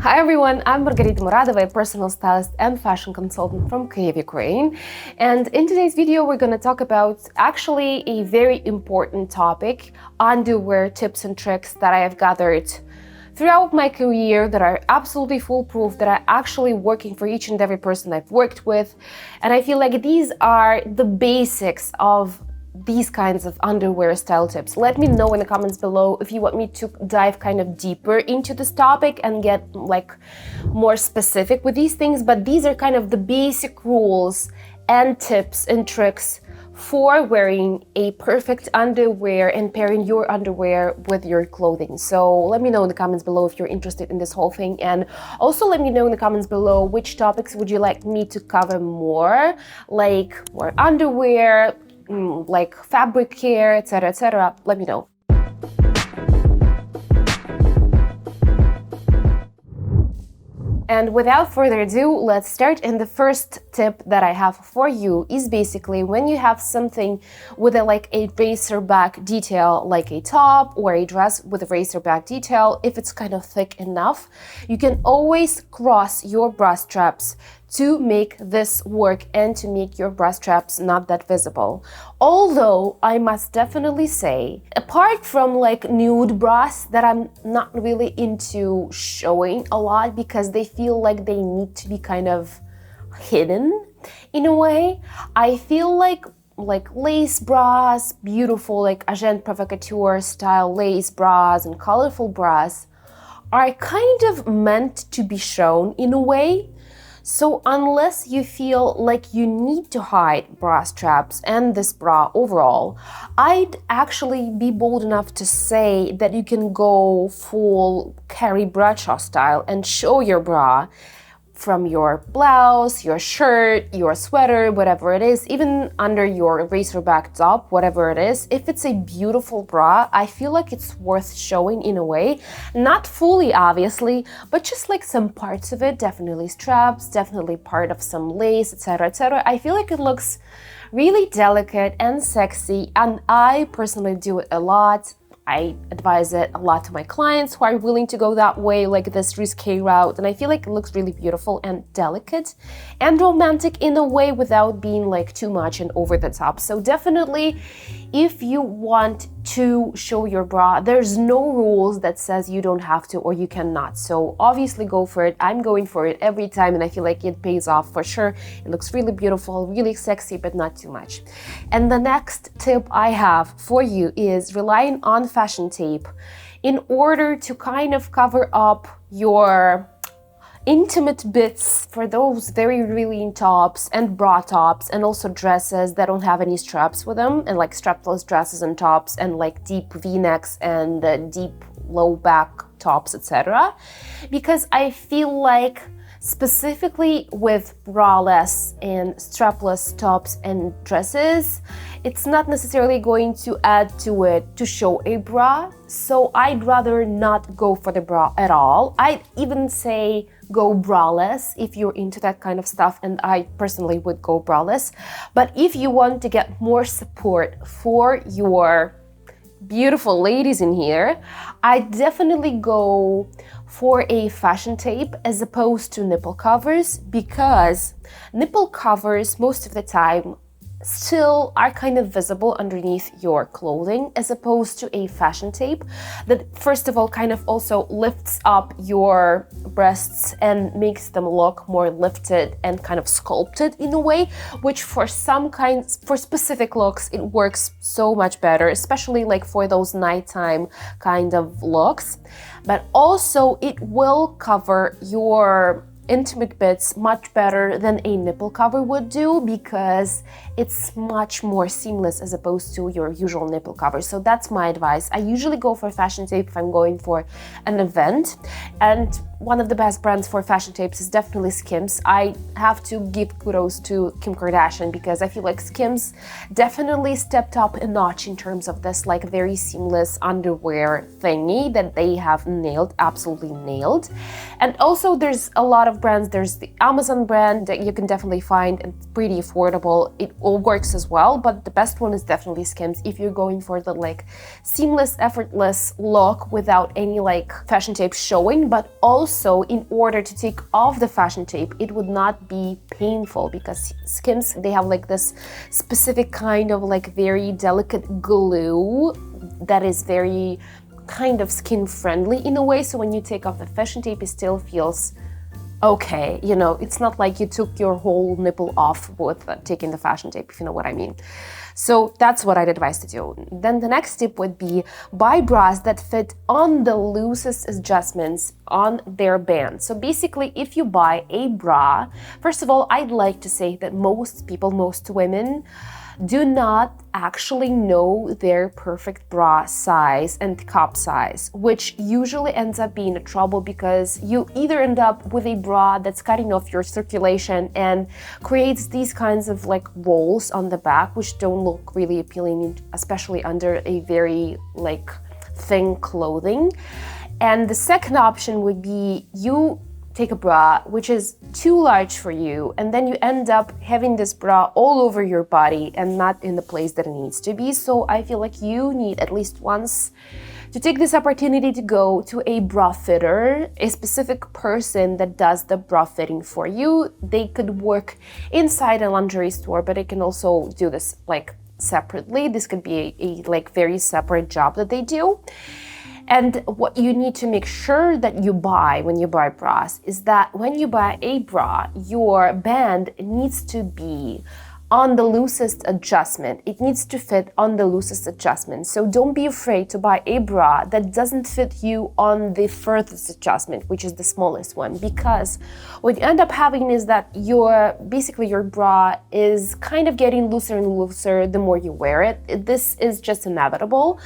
Hi everyone, I'm Margarita Muradova, a personal stylist and fashion consultant from Kyiv, Ukraine. And in today's video, we're going to talk about actually a very important topic, underwear tips and tricks that I have gathered throughout my career that are absolutely foolproof, that are actually working for each and every person I've worked with. And I feel like these are the basics of these kinds of underwear style tips. Let me know in the comments below if you want me to dive kind of deeper into this topic and get like more specific with these things, but these are kind of the basic rules and tips and tricks for wearing a perfect underwear and pairing your underwear with your clothing. So let me know in the comments below if you're interested in this whole thing, and also let me know in the comments below which topics would you like me to cover more, like more underwear, like fabric care, etc., etc. Let me know. And without further ado, let's start. And the first tip that I have for you is basically when you have something with a racer back detail, like a top or a dress with a racer back detail, if it's kind of thick enough, you can always cross your bra straps to make this work and to make your bra straps not that visible. Although I must definitely say, apart from like nude bras that I'm not really into showing a lot because they feel like they need to be kind of hidden in a way, I feel like lace bras, beautiful like agent provocateur style lace bras and colorful bras are kind of meant to be shown in a way. So unless you feel like you need to hide bra straps and this bra overall, I'd actually be bold enough to say that you can go full Carrie Bradshaw style and show your bra from your blouse, your shirt, your sweater, whatever it is, even under your racerback top, whatever it is. If it's a beautiful bra, I feel like it's worth showing in a way. Not fully, obviously, but just like some parts of it, definitely straps, definitely part of some lace, etc., etc. I feel like it looks really delicate and sexy, and I personally do it a lot. I advise it a lot to my clients who are willing to go that way, like this risque route, and I feel like it looks really beautiful and delicate and romantic in a way without being like too much and over the top. So definitely, if you want to show your bra, there's no rules that says you don't have to or you cannot. So obviously go for it. I'm going for it every time and I feel like it pays off for sure. It looks really beautiful, really sexy, but not too much. And the next tip I have for you is relying on fashion tape in order to kind of cover up your intimate bits for those very revealing tops and bra tops, and also dresses that don't have any straps with them, and like strapless dresses and tops, and like deep v-necks and deep low back tops, etc. Because I feel like specifically with braless and strapless tops and dresses, it's not necessarily going to add to it to show a bra. So I'd rather not go for the bra at all. I'd even say go braless if you're into that kind of stuff, and I personally would go braless. But if you want to get more support for your beautiful ladies in here, I definitely go for a fashion tape as opposed to nipple covers, because nipple covers most of the time still are kind of visible underneath your clothing, as opposed to a fashion tape that first of all kind of also lifts up your breasts and makes them look more lifted and kind of sculpted in a way, which for specific looks it works so much better, especially like for those nighttime kind of looks. But also it will cover your intimate bits much better than a nipple cover would do, because it's much more seamless as opposed to your usual nipple cover. So that's my advice. I usually go for fashion tape if I'm going for an event, and one of the best brands for fashion tapes is definitely Skims. I have to give kudos to Kim Kardashian because I feel like Skims definitely stepped up a notch in terms of this like very seamless underwear thingy that they have nailed, absolutely nailed. And also there's a lot of of brands. There's the Amazon brand that you can definitely find, and it's pretty affordable. It all works as well, but the best one is definitely Skims if you're going for the like seamless, effortless look without any like fashion tape showing. But also, in order to take off the fashion tape, it would not be painful, because Skims, they have like this specific kind of like very delicate glue that is very kind of skin friendly in a way. So when you take off the fashion tape, it still feels okay. You know, it's not like you took your whole nipple off with taking the fashion tape, if you know what I mean. So that's what I'd advise to do. Then the next tip would be buy bras that fit on the loosest adjustments on their band. So basically, if you buy a bra, first of all, I'd like to say that most people, most women, do not actually know their perfect bra size and cup size, which usually ends up being a trouble, because you either end up with a bra that's cutting off your circulation and creates these kinds of like rolls on the back, which don't look really appealing, especially under a very like thin clothing. And the second option would be you take a bra which is too large for you, and then you end up having this bra all over your body and not in the place that it needs to be. So I feel like you need at least once to take this opportunity to go to a bra fitter, a specific person that does the bra fitting for you. They could work inside a lingerie store, but they can also do this like separately. This could be a like very separate job that they do. And what you need to make sure that you buy when you buy bras is that when you buy a bra, your band needs to be on the loosest adjustment. It needs to fit on the loosest adjustment. So don't be afraid to buy a bra that doesn't fit you on the furthest adjustment, which is the smallest one, because what you end up having is that your bra is kind of getting looser and looser the more you wear it. This is just inevitable.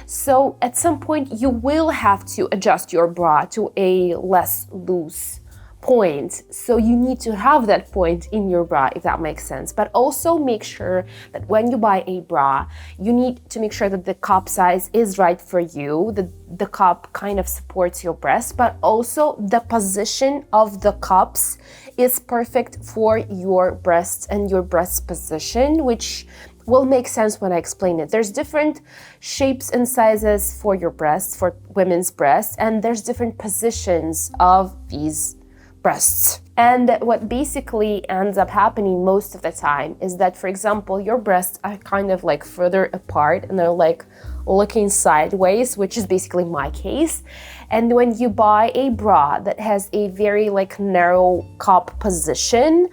So at some point you will have to adjust your bra to a less loose point. So you need to have that point in your bra, if that makes sense. But also make sure that when you buy a bra, you need to make sure that the cup size is right for you. The cup kind of supports your breast, but also the position of the cups is perfect for your breasts and your breast position, which will make sense when I explain it. There's different shapes and sizes for your breasts, for women's breasts, and there's different positions of these breasts. And what basically ends up happening most of the time is that, for example, your breasts are kind of like further apart and they're like looking sideways, which is basically my case. And when you buy a bra that has a very like narrow cup position,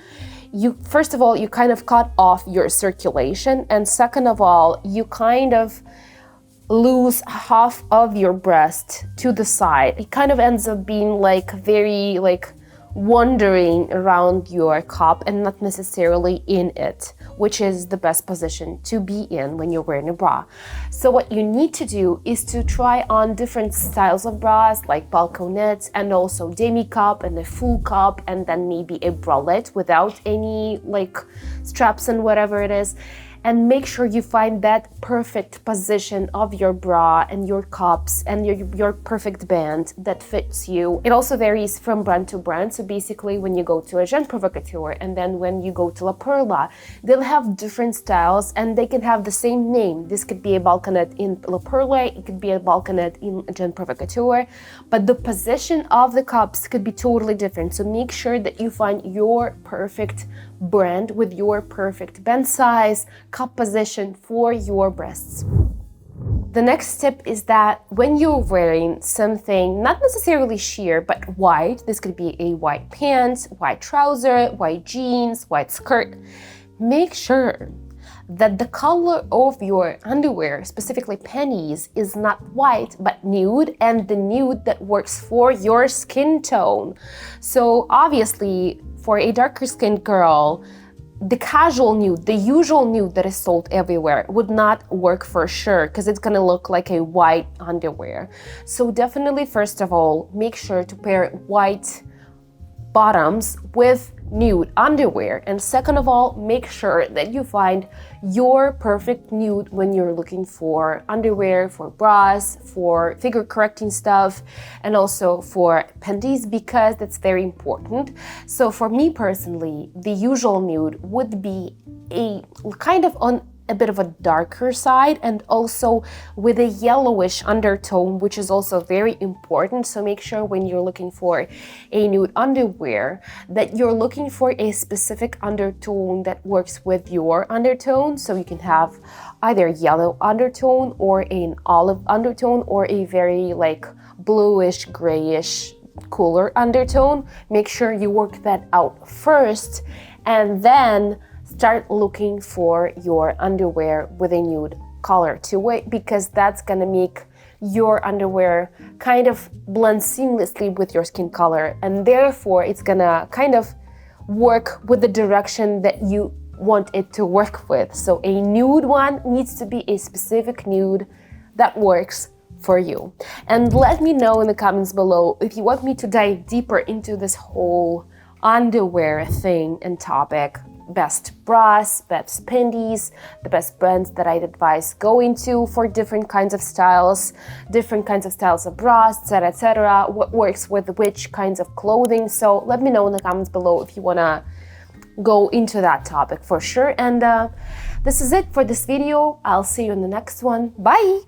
first of all, you kind of cut off your circulation, and second of all, you kind of lose half of your breast to the side. It kind of ends up being like very like wandering around your cup and not necessarily in it, which is the best position to be in when you're wearing a bra. So what you need to do is to try on different styles of bras, like balconettes and also demi-cup and a full cup, and then maybe a bralette without any like straps and whatever it is. And make sure you find that perfect position of your bra and your cups and your perfect band that fits you. It also varies from brand to brand. So basically, when you go to a Jeune Provocateur and then when you go to La Perla, they'll have different styles and they can have the same name. This could be a balconette in La Perla, it could be a balconette in Jeune Provocateur, but the position of the cups could be totally different. So make sure that you find your perfect brand with your perfect band size, cup position for your breasts. The next tip is that when you're wearing something not necessarily sheer but white, this could be a white pants, white trouser, white jeans, white skirt, make sure that the color of your underwear, specifically panties, is not white but nude, and the nude that works for your skin tone. So obviously, for a darker skinned girl, the casual nude, the usual nude that is sold everywhere would not work for sure, because it's gonna look like a white underwear. So definitely, first of all, make sure to pair white bottoms with nude underwear. And second of all, make sure that you find your perfect nude when you're looking for underwear, for bras, for figure correcting stuff, and also for panties, because that's very important. So for me personally, the usual nude would be a kind of on a bit of a darker side, and also with a yellowish undertone, which is also very important. So make sure when you're looking for a nude underwear that you're looking for a specific undertone that works with your undertone. So you can have either yellow undertone or an olive undertone or a very like bluish, grayish, cooler undertone. Make sure you work that out first, and then start looking for your underwear with a nude color to it, because that's gonna make your underwear kind of blend seamlessly with your skin color, and therefore it's gonna kind of work with the direction that you want it to work with. So a nude one needs to be a specific nude that works for you. And let me know in the comments below if you want me to dive deeper into this whole underwear thing and topic. Best bras, best panties, the best brands that I'd advise going to for different kinds of styles of bras, etc., what works with which kinds of clothing. So let me know in the comments below if you wanna go into that topic for sure. And this is it for this video. I'll see you in the next one. Bye!